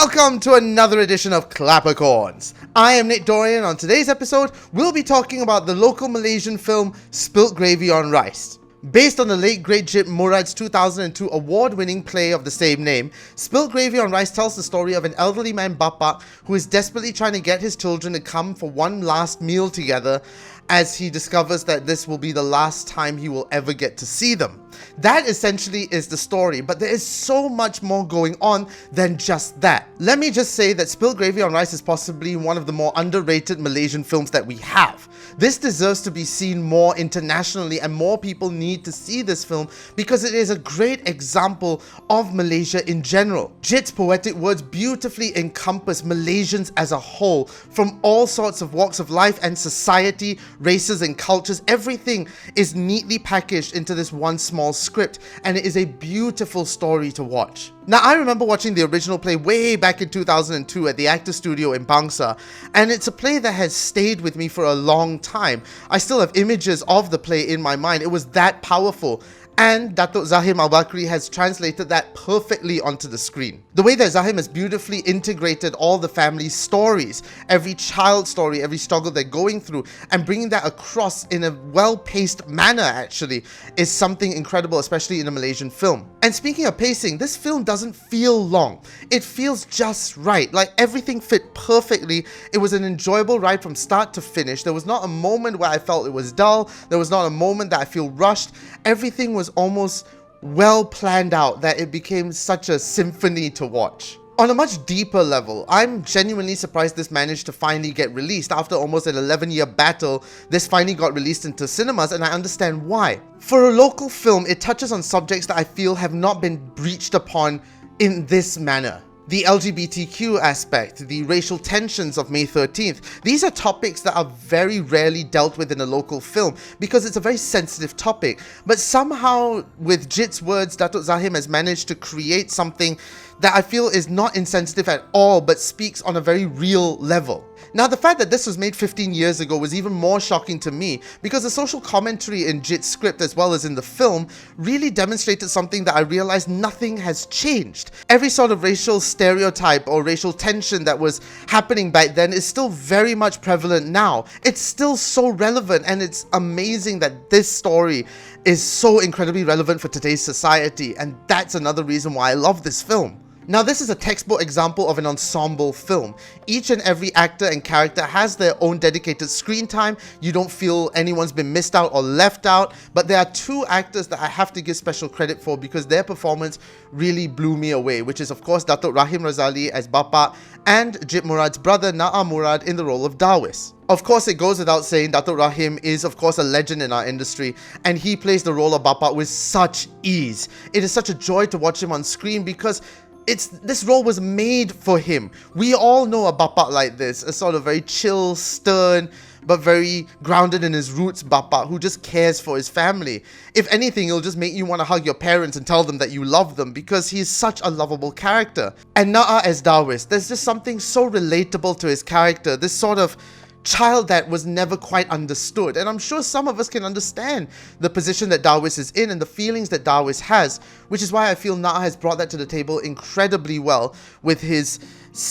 Welcome to another edition of ClapperCorns. I am Nick Dorian. On today's episode, we'll be talking about the local Malaysian film Spilt Gravy on Rice. Based on the late great Jit Murad's 2002 award-winning play of the same name, Spilt Gravy on Rice tells the story of an elderly man Bapak who is desperately trying to get his children to come for one last meal together as he discovers that this will be the last time he will ever get to see them. That essentially is the story, but there is so much more going on than just that. Let me just say that Spilt Gravy on Rice is possibly one of the more underrated Malaysian films that we have. This deserves to be seen more internationally, and more people need to see this film because it is a great example of Malaysia in general. Jit's poetic words beautifully encompass Malaysians as a whole, from all sorts of walks of life and society, races and cultures. Everything is neatly packaged into this one small script, and it is a beautiful story to watch. Now, I remember watching the original play way back in 2002 at the Actors Studio in Bangsa, and it's a play that has stayed with me for a long time. I still have images of the play in my mind. It was that powerful. And Datuk Zahim Al-Bakri has translated that perfectly onto the screen. The way that Zahim has beautifully integrated all the family stories, every child story, every struggle they're going through, and bringing that across in a well-paced manner actually is something incredible, especially in a Malaysian film. And speaking of pacing, this film doesn't feel long. It feels just right, like everything fit perfectly. It was an enjoyable ride from start to finish. There was not a moment where I felt it was dull. There was not a moment that I feel rushed. Everything was almost well planned out that it became such a symphony to watch. On a much deeper level, I'm genuinely surprised this managed to finally get released. After almost an 11-year battle, this finally got released into cinemas, and I understand why. For a local film, it touches on subjects that I feel have not been breached upon in this manner. The LGBTQ aspect, the racial tensions of May 13th. These are topics that are very rarely dealt with in a local film because it's a very sensitive topic. But somehow, with Jit's words, Datuk Zahim has managed to create something that I feel is not insensitive at all, but speaks on a very real level. Now, the fact that this was made 15 years ago was even more shocking to me because the social commentary in Jit's script as well as in the film really demonstrated something that I realized nothing has changed. Every sort of racial stereotype or racial tension that was happening back then is still very much prevalent now. It's still so relevant, and it's amazing that this story is so incredibly relevant for today's society, and that's another reason why I love this film. Now, this is a textbook example of an ensemble film. Each and every actor and character has their own dedicated screen time. You don't feel anyone's been missed out or left out, but there are two actors that I have to give special credit for because their performance really blew me away, which is of course Datuk Rahim Razali as Bapak and Jit Murad's brother Na'a Murad in the role of Darwis. Of course, it goes without saying, Datuk Rahim is of course a legend in our industry, and he plays the role of Bapak with such ease. It is such a joy to watch him on screen because this role was made for him. We all know a Bapak like this, a sort of very chill, stern, but very grounded in his roots Bapak who just cares for his family. If anything, it'll just make you want to hug your parents and tell them that you love them because he is such a lovable character. And Na'a as Darwis, there's just something so relatable to his character, this sort of child that was never quite understood. And I'm sure some of us can understand the position that Darwis is in and the feelings that Darwis has, which is why I feel Na'a has brought that to the table incredibly well with his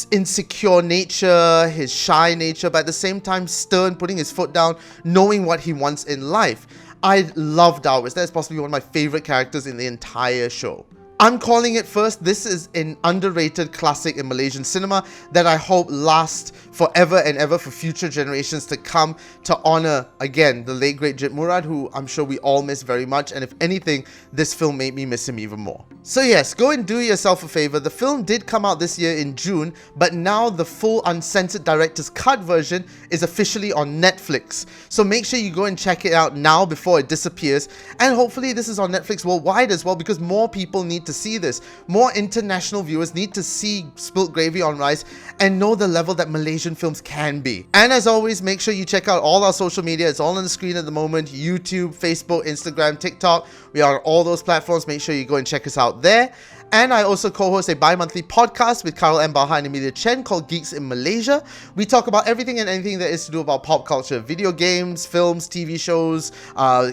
insecure nature, his shy nature, but at the same time stern, putting his foot down, knowing what he wants in life. I love Darwis. That's possibly one of my favorite characters in the entire show. I'm calling it first. This is an underrated classic in Malaysian cinema that I hope lasts forever and ever for future generations to come, to honor, again, the late great Jit Murad, who I'm sure we all miss very much, and if anything, this film made me miss him even more. So yes, go and do yourself a favor. The film did come out this year in June, but now the full uncensored director's cut version is officially on Netflix. So make sure you go and check it out now before it disappears, and hopefully this is on Netflix worldwide as well because more people need to see this. More international viewers need to see Spilt Gravy on Rice and know the level that Malaysian films can be. And as always, make sure you check out all our social media. It's all on the screen at the moment: YouTube, Facebook, Instagram, TikTok. We are on all those platforms. Make sure you go and check us out there. And I also co-host a bi-monthly podcast with Carol M. Baha and Emilia Chen called Geeks in Malaysia. We talk about everything and anything that is to do about pop culture, video games, films, TV shows,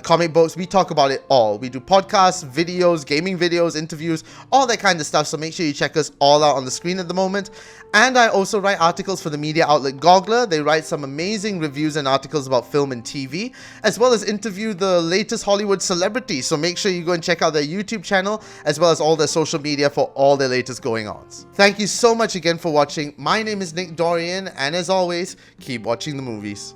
comic books. We talk about it all. We do podcasts, videos, gaming videos, interviews, all that kind of stuff. So make sure you check us all out on the screen at the moment. And I also write articles for the media outlet Goggler. They write some amazing reviews and articles about film and TV, as well as interview the latest Hollywood celebrities. So make sure you go and check out their YouTube channel, as well as all their social media for all their latest going-ons. Thank you so much again for watching. My name is Nick Dorian, and as always, keep watching the movies.